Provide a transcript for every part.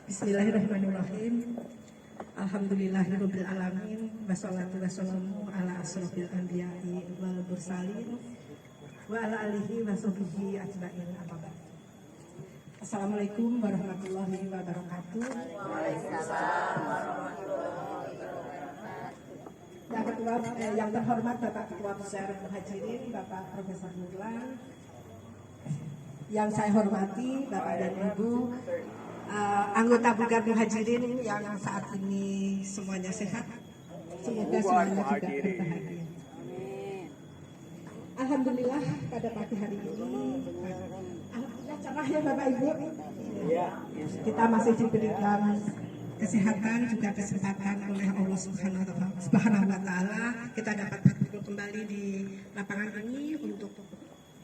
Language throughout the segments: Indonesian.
Bismillahirrahmanirrahim. Alhamdulillahirabbil alamin. Wassalatu wassalamu ala asrofil anbiya'i wal mursalin wa ala alihi wa sahbihi ajmain. Assalamualaikum warahmatullahi wabarakatuh. Waalaikumsalam warahmatullahi wabarakatuh. Yang terhormat Bapak Ketua Besar Muhajirin, Bapak Profesor Nurlan. Yang saya hormati Bapak dan Ibu anggota Bugar Muhajirin yang saat ini semuanya sehat. Semoga semuanya juga berbahagia. Alhamdulillah pada pagi hari ini alhamdulillah cerah ya Bapak Ibu. Kita masih diberikan kesehatan juga kesempatan oleh Allah Subhanahu wa taala kita dapat berkumpul kembali di lapangan ini untuk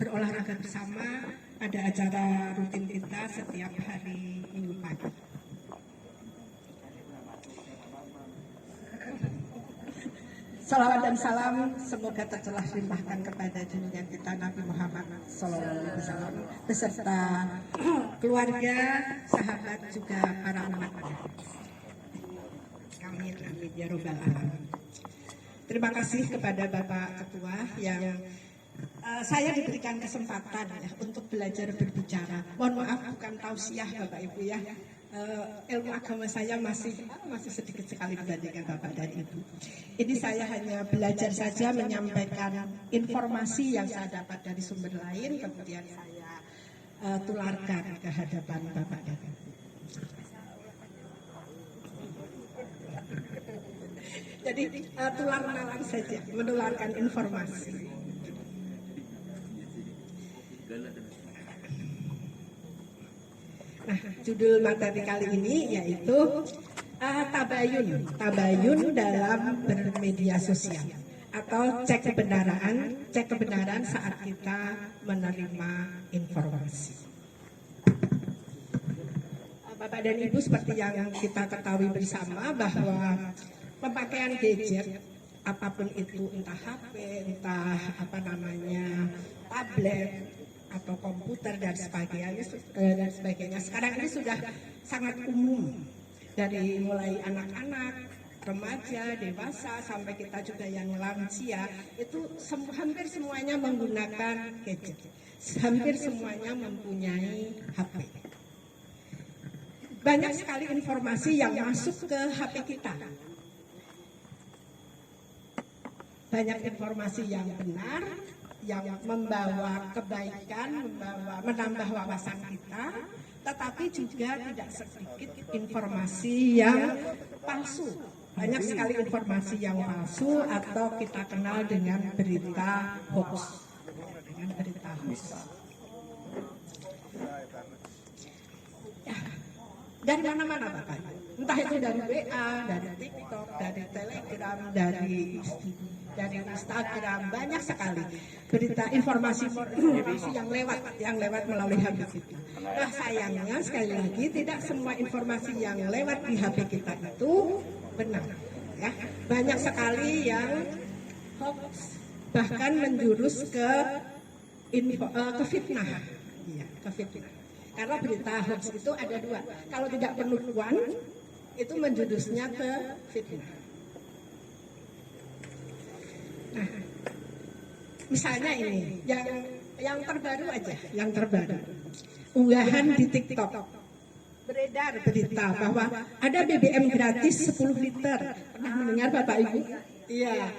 berolahraga bersama pada acara rutin kita setiap hari Minggu pagi. Salawat dan salam semoga tercurah limpahkan kepada junjungan kita Nabi Muhammad SAW beserta keluarga, sahabat juga para umatnya. Amin amin ya robbal alamin. Terima kasih kepada Bapak Ketua yang saya diberikan kesempatan ya untuk belajar berbicara. Mohon maaf bukan tausiah Bapak Ibu ya. Ilmu agama saya masih sedikit sekali dibandingkan Bapak dan Ibu. Ini saya hanya belajar saja menyampaikan informasi yang saya dapat dari sumber lain, kemudian saya tularkan ke hadapan Bapak dan Ibu. Jadi tular-nalar saja, menularkan informasi. Nah, judul materi kali ini yaitu tabayun dalam bermedia sosial atau cek kebenaran saat kita menerima informasi. Bapak dan Ibu, seperti yang kita ketahui bersama bahwa pemakaian gadget apapun itu, entah HP, entah tablet atau komputer dan sebagainya sekarang ini sudah sangat umum, dari mulai anak-anak, remaja, dewasa sampai kita juga yang lansia itu hampir semuanya menggunakan gadget, hampir semuanya mempunyai HP. Banyak sekali informasi yang masuk ke HP kita. Banyak informasi yang benar, yang membawa kebaikan, menambah wawasan kita, tetapi juga tidak sedikit informasi yang palsu. Banyak sekali informasi yang palsu atau kita kenal dengan berita hoax. Ya, dari mana-mana Bapak. Entah itu dari WA, dari TikTok, dari Telegram, dari Instagram, banyak sekali berita informasi yang lewat melalui HP kita. Nah, sayangnya sekali lagi tidak semua informasi yang lewat di HP kita itu benar. Ya, banyak sekali yang hoax, bahkan menjurus ke fitnah. Iya, ke fitnah. Karena berita hoax itu ada dua. Kalau tidak penutupan, itu menjurusnya ke fitnah. Nah, misalnya ini yang terbaru aja, yang terbaru. Unggahan di TikTok. Beredar berita bahwa ada BBM gratis 10 liter. Pernah mendengar Bapak Ibu? Iya.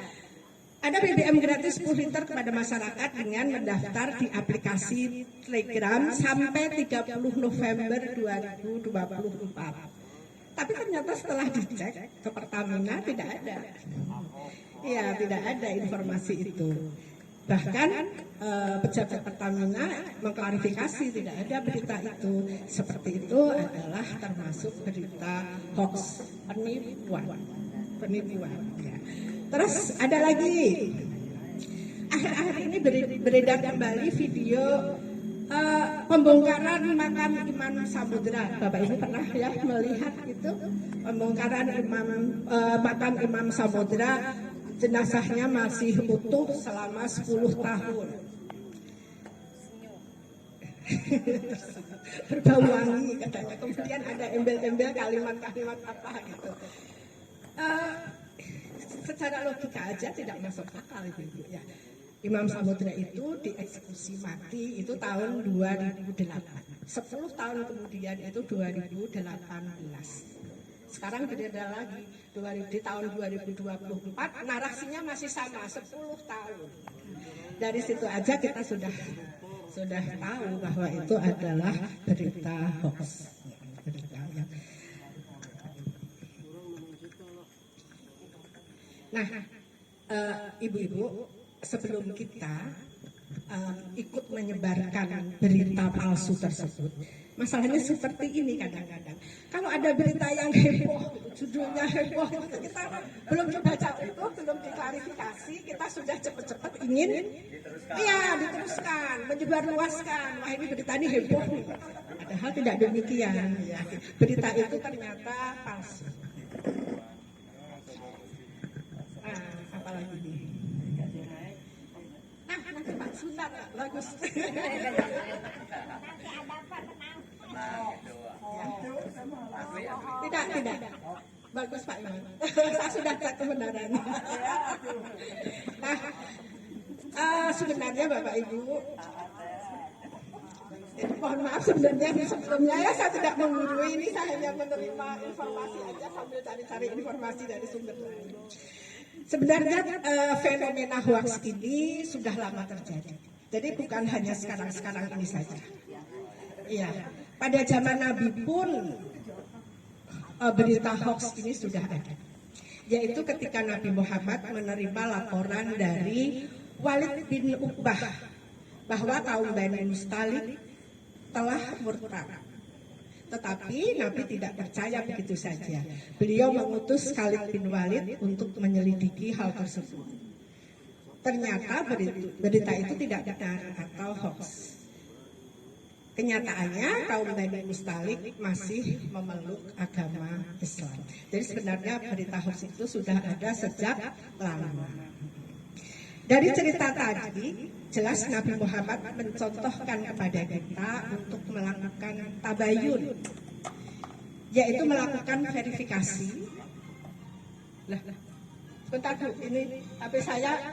Ada BBM gratis 10 liter kepada masyarakat dengan mendaftar di aplikasi Telegram sampai 30 November 2024. Tapi ternyata setelah dicek ke Pertamina tidak ada. Ya, tidak ada informasi itu. Bahkan pejabat Pertamina mengklarifikasi tidak ada berita itu. Seperti itu adalah termasuk berita hoax, penipuan. Ya. Terus ada lagi. Akhir-akhir ini beredar kembali video pembongkaran makam Imam Samudra. Bapak Ibu pernah ya melihat itu pembongkaran makam Imam Samudra, jenazahnya masih utuh selama 10 tahun. berbau wangi katanya. Kemudian ada embel-embel kalimat-kalimat apa gitu. Secara logika aja tidak masuk akal Ibu ya. Imam Samudra itu dieksekusi mati itu tahun 2008. 10 tahun kemudian itu 2018. Sekarang berbeda lagi di tahun 2024 narasinya masih sama 10 tahun. Dari situ aja kita sudah tahu bahwa itu adalah berita hoax. Nah, ibu-ibu, sebelum kita ikut menyebarkan berita palsu tersebut, masalahnya seperti ini kadang-kadang. Kalau ada berita yang heboh, judulnya heboh, kita belum dibaca itu, belum diklarifikasi, kita sudah cepat-cepat ingin diteruskan, menyebarluaskan. Wah, ini berita ini heboh nih. Padahal tidak demikian. Ya. Berita itu ternyata palsu. Apalagi nih? Nanti Pak Sunat, bagus. Tidak. Bagus Pak Iman. Saya sudah cek kebenaran. Nah, sebenarnya Bapak Ibu, mohon maaf sebenarnya sebelumnya ya saya tidak menggurui ini, saya hanya menerima informasi aja sambil cari-cari informasi dari sumber lain. Sebenarnya fenomena hoax ini sudah lama terjadi. Jadi bukan hanya sekarang ini saja. Iya, pada zaman Nabi pun berita hoax ini sudah ada. Yaitu ketika Nabi Muhammad menerima laporan dari Walid bin Uqbah bahwa kaum Bani Mustalik telah murtad. Tetapi Nabi tidak percaya begitu saja. Beliau mengutus Khalid bin Walid untuk menyelidiki hal tersebut. Ternyata berita itu tidak benar atau hoax. Kenyataannya kaum Bani Mustalik masih memeluk agama Islam. Jadi sebenarnya berita hoax itu sudah ada sejak lama. Dari cerita tadi, jelas Nabi Muhammad mencontohkan kepada kita untuk melakukan tabayun, yaitu melakukan verifikasi. Sebentar Bu, ini HP saya.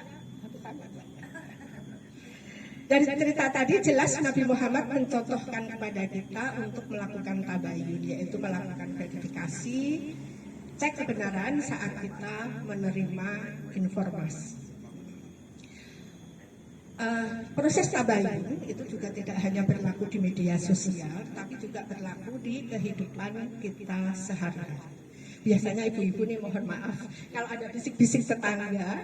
Dari cerita tadi jelas Nabi Muhammad mencontohkan kepada kita untuk melakukan tabayun, yaitu melakukan verifikasi, cek kebenaran saat kita menerima informasi. Proses tabayun itu juga tidak hanya berlaku di media sosial, tapi juga berlaku di kehidupan kita sehari-hari. Biasanya ibu-ibu nih mohon maaf, kalau ada bisik-bisik tetangga,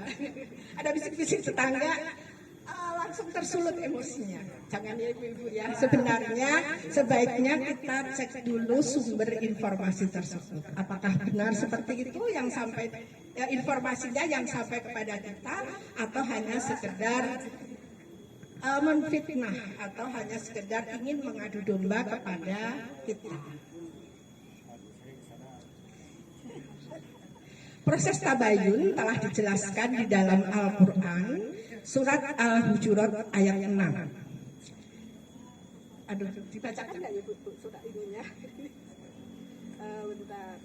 langsung tersulut emosinya. Jangan ya ibu-ibu ya. Sebenarnya sebaiknya kita cek dulu sumber informasi tersebut. Apakah benar seperti itu yang sampai informasinya yang sampai kepada kita, atau hanya sekedar menfitnah, atau hanya sekedar ingin mengadu domba kepada kita. Proses tabayun telah dijelaskan di dalam Al-Quran, surat Al-Hujurat ayat 6. Aduh, dibacakan nggak ya Bu, surat ininya? Bentar.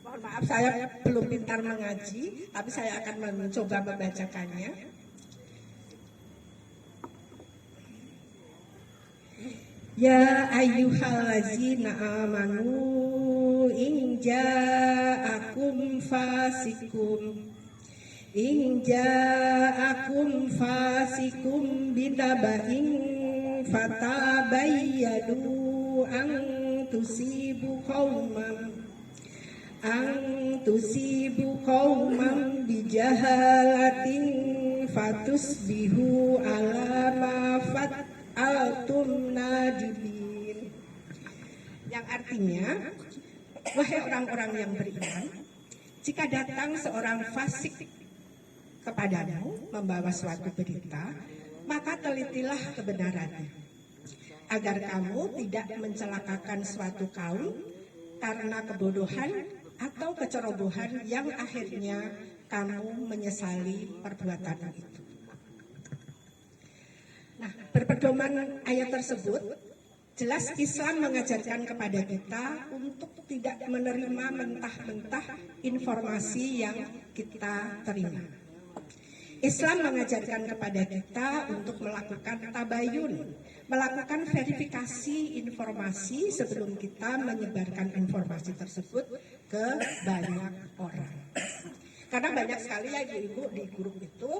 Mohon maaf, saya belum pintar mengaji, tapi saya akan mencoba membacakannya. Ya ayyuhallazina amanu in ja'akum fasikum binaba'in fatabayyanu an tusibu qauman bijahalatin fatusbihu ala ma fa'altum nadimin. Yang artinya, wahai orang-orang yang beriman, jika datang seorang fasik kepadamu membawa suatu berita, maka telitilah kebenarannya, agar kamu tidak mencelakakan suatu kaum karena kebodohan atau kecerobohan yang akhirnya kamu menyesali perbuatan itu. Nah, berpedoman ayat tersebut, jelas Islam mengajarkan kepada kita untuk tidak menerima mentah-mentah informasi yang kita terima. Islam mengajarkan kepada kita untuk melakukan tabayun, melakukan verifikasi informasi sebelum kita menyebarkan informasi tersebut ke banyak orang. Karena banyak sekali ya ibu di grup itu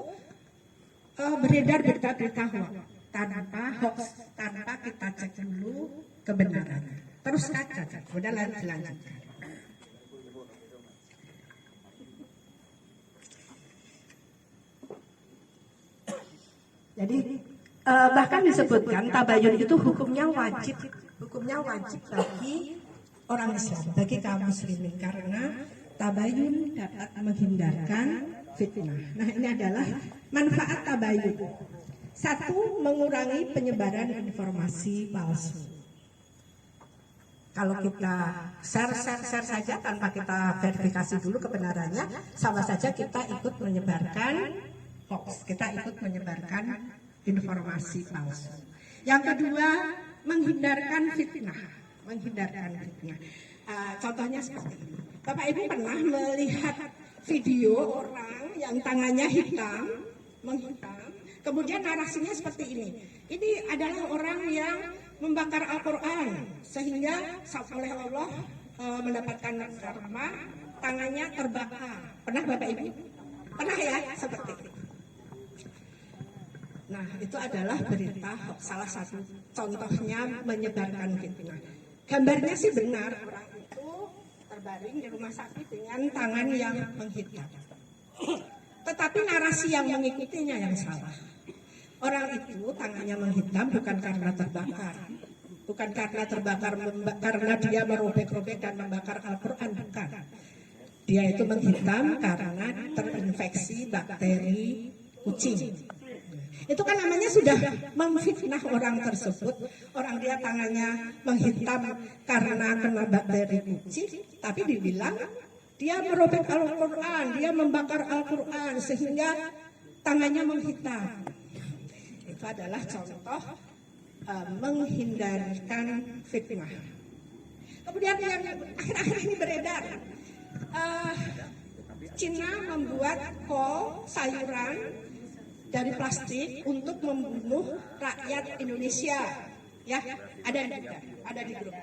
beredar berita-berita hoax tanpa kita cek dulu kebenarannya. Terus saja, udah lanjut. Jadi bahkan disebutkan tabayun itu hukumnya wajib bagi orang Islam, bagi kaum muslimin, karena tabayun dapat menghindarkan fitnah. Nah, ini adalah manfaat tabayun. 1, mengurangi penyebaran informasi palsu. Kalau kita share saja tanpa kita verifikasi dulu kebenarannya, sama saja kita ikut menyebarkan hoax, kita ikut menyebarkan informasi palsu. Yang kedua, menghindarkan fitnah. Contohnya seperti ini. Bapak Ibu pernah melihat video orang yang tangannya menghitam, kemudian narasinya seperti ini. Ini adalah orang yang membakar Al-Quran, sehingga oleh Allah mendapatkan karma, tangannya terbakar. Pernah Bapak Ibu? Pernah ya? Seperti itu. Nah, itu adalah berita hoax, salah satu contohnya menyebarkan fitnah. Gambarnya sih benar, orang itu terbaring di rumah sakit dengan tangan yang menghitam. Tetapi narasi yang mengikutinya yang salah. Orang itu tangannya menghitam bukan karena terbakar. Bukan karena terbakar karena dia merobek-robek dan membakar Al-Quran, bukan. Dia itu menghitam karena terinfeksi bakteri kucing. Itu kan namanya sudah memfitnah orang tersebut. Orang dia tangannya menghitam karena kena bakteri kucing, tapi dibilang dia merobek Al-Quran, dia membakar Al-Quran sehingga tangannya menghitam. Itu adalah contoh menghindarkan fitnah. Kemudian yang akhir-akhir ini beredar, Cina membuat kol sayuran dari plastik untuk membunuh rakyat Indonesia. Ya, ada di grup.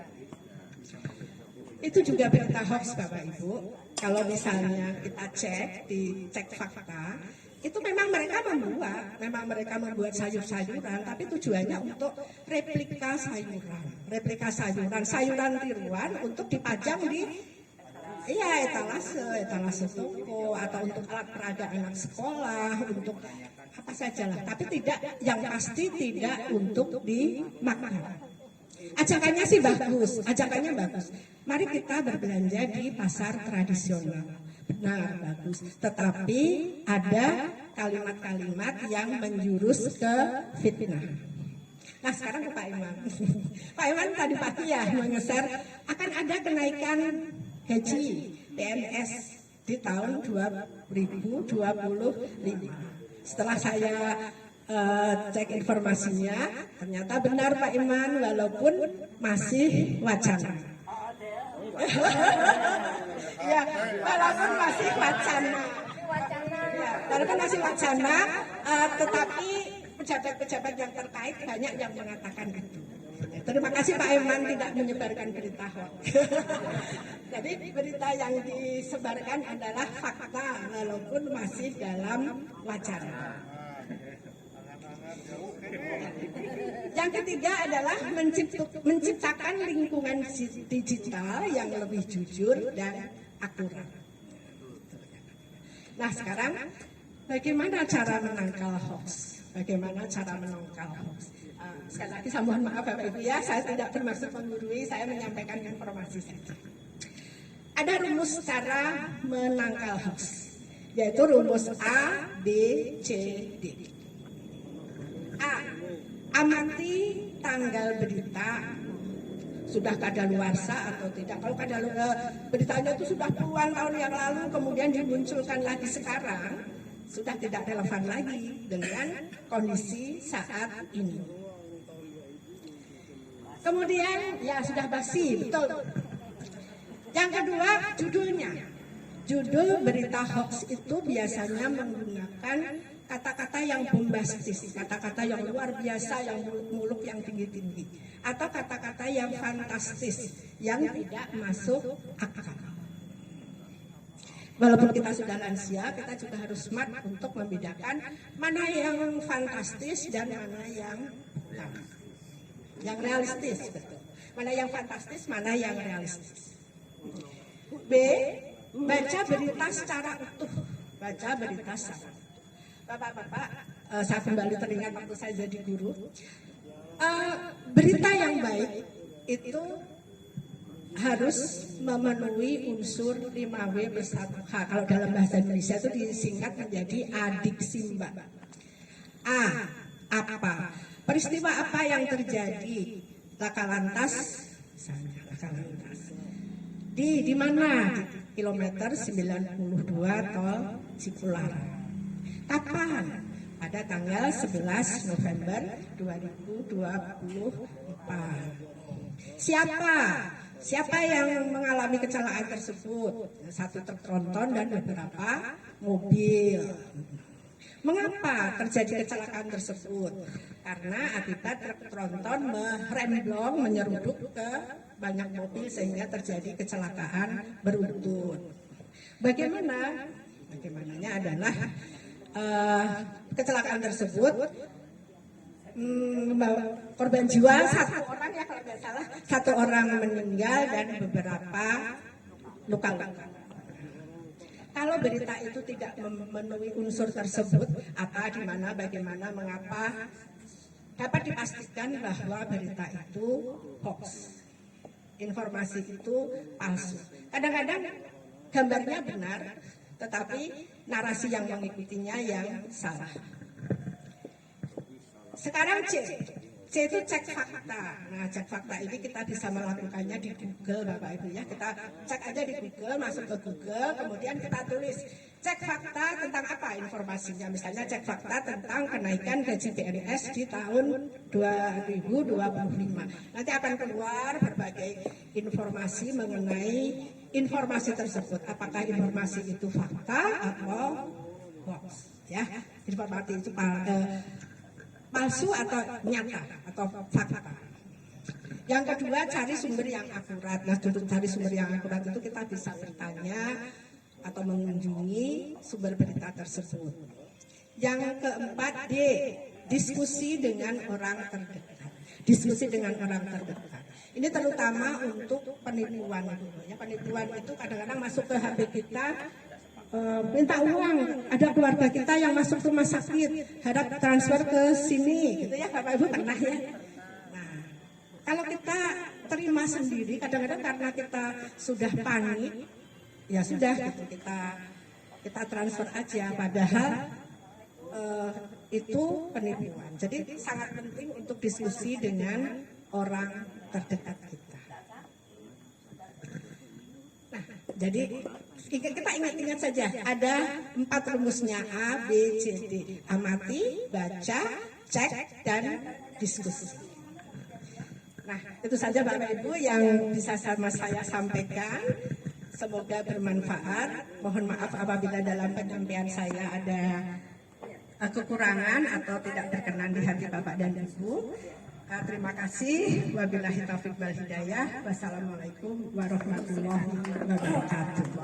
Itu juga berita hoax Bapak Ibu. Kalau misalnya kita cek fakta, itu memang mereka membuat sayur-sayuran, tapi tujuannya untuk replika sayuran tiruan untuk dipajang di etalase toko atau untuk alat peraga anak sekolah, untuk apa sajalah, tapi tidak, yang pasti tidak untuk dimakan. Ajakannya sih bagus. Mari kita berbelanja di pasar tradisional. Benar, bagus. Tetapi ada kalimat-kalimat yang menjurus ke fitnah. Nah, sekarang ke Pak Iman. Pak Iman tadi pagi ya mengeser akan ada kenaikan gaji PNS di tahun 2025. Setelah saya cek informasinya, ternyata benar Pak Iman, walaupun masih wacana. Ya, walaupun masih wacana. Tetapi pejabat-pejabat yang terkait banyak yang mengatakan itu. Terima kasih Pak Iman tidak menyebarkan berita hoax. Jadi berita yang disebarkan adalah fakta walaupun masih dalam wacana. Yang ketiga adalah menciptakan lingkungan digital yang lebih jujur dan akurat. Nah, sekarang bagaimana cara menangkal hoax? Sekali lagi saya mohon maaf Bapak Ibu ya, saya tidak bermaksud menggurui, saya menyampaikan informasi saja. Ada rumus cara menangkal hoax, yaitu rumus A, B, C, D. A. Amati tanggal berita, sudah kadaluarsa atau tidak. Kalau beritanya itu sudah puluhan tahun yang lalu kemudian dimunculkan lagi sekarang, sudah tidak relevan lagi dengan kondisi saat ini. Kemudian ya sudah basi, betul. Yang kedua, judulnya. Judul berita hoax itu biasanya menggunakan kata-kata yang bombastis, kata-kata yang luar biasa, yang muluk-muluk, yang tinggi-tinggi, atau kata-kata yang fantastis, yang tidak masuk akal. Walaupun kita sudah lansia, kita juga harus smart untuk membedakan mana yang fantastis dan mana yang bukan. Yang realistis, betul. Mana yang fantastis, mana yang realistis. B. Baca berita secara utuh. Baca berita secara utuh. Bapak-bapak, saya kembali teringat waktu saya jadi guru. Berita yang baik itu harus memenuhi unsur 5W plus 1H. Kalau dalam bahasa Indonesia itu disingkat menjadi adiksimba. A. Apa? Peristiwa apa yang terjadi? Laka lantas, misalnya laka lantas. Di mana? Di kilometer 92 tol Cipularang. Kapan? Pada tanggal 11 November 2024. Siapa yang mengalami kecelakaan tersebut? Satu truk tronton dan beberapa mobil. Mengapa terjadi kecelakaan tersebut? Karena akibat truk tronton meremblong, menyeruduk ke banyak mobil sehingga terjadi kecelakaan beruntun. Bagaimananya adalah kecelakaan tersebut korban jiwa satu orang, ya kalau tidak salah, satu orang meninggal dan beberapa luka-luka. Kalau berita itu tidak memenuhi unsur tersebut, apa, di mana, bagaimana, mengapa, dapat dipastikan bahwa berita itu hoax. Informasi itu palsu. Kadang-kadang gambarnya benar, tetapi narasi yang mengikutinya yang salah. Sekarang C itu cek fakta. Nah, cek fakta ini kita bisa melakukannya di Google, Bapak Ibu ya. Kita cek aja di Google, masuk ke Google, kemudian kita tulis cek fakta tentang apa informasinya. Misalnya cek fakta tentang kenaikan gaji PNS di tahun 2025. Nanti akan keluar berbagai informasi mengenai informasi tersebut. Apakah informasi itu fakta atau hoax? Ya, informasi itu palsu atau nyata atau fakta. Yang kedua, cari sumber yang akurat. Nah, untuk cari sumber yang akurat itu kita bisa bertanya atau mengunjungi sumber berita tersebut. Yang keempat, D, diskusi dengan orang terdekat. Diskusi dengan orang terdekat. Ini terutama untuk penipuan. Ya, penipuan itu kadang-kadang masuk ke HP kita, minta uang, ada keluarga kita yang masuk rumah sakit, harap transfer ke sini, gitu ya, Bapak Ibu pernah ya. Nah, kalau kita terima sendiri, kadang-kadang karena kita sudah panik, ya sudah gitu, kita transfer aja, padahal itu penipuan. Jadi sangat penting untuk diskusi dengan orang terdekat kita. Nah, jadi kita ingat-ingat saja, ada 4 rumusnya, A, B, C, D. Amati, baca, cek, dan diskusi. Nah, itu saja Bapak Ibu yang bisa sama saya sampaikan. Semoga bermanfaat. Mohon maaf apabila dalam penyampaian saya ada kekurangan atau tidak berkenan di hati Bapak dan Ibu. Terima kasih. Wabillahi taufiq wal hidayah. Wassalamualaikum warahmatullahi wabarakatuh.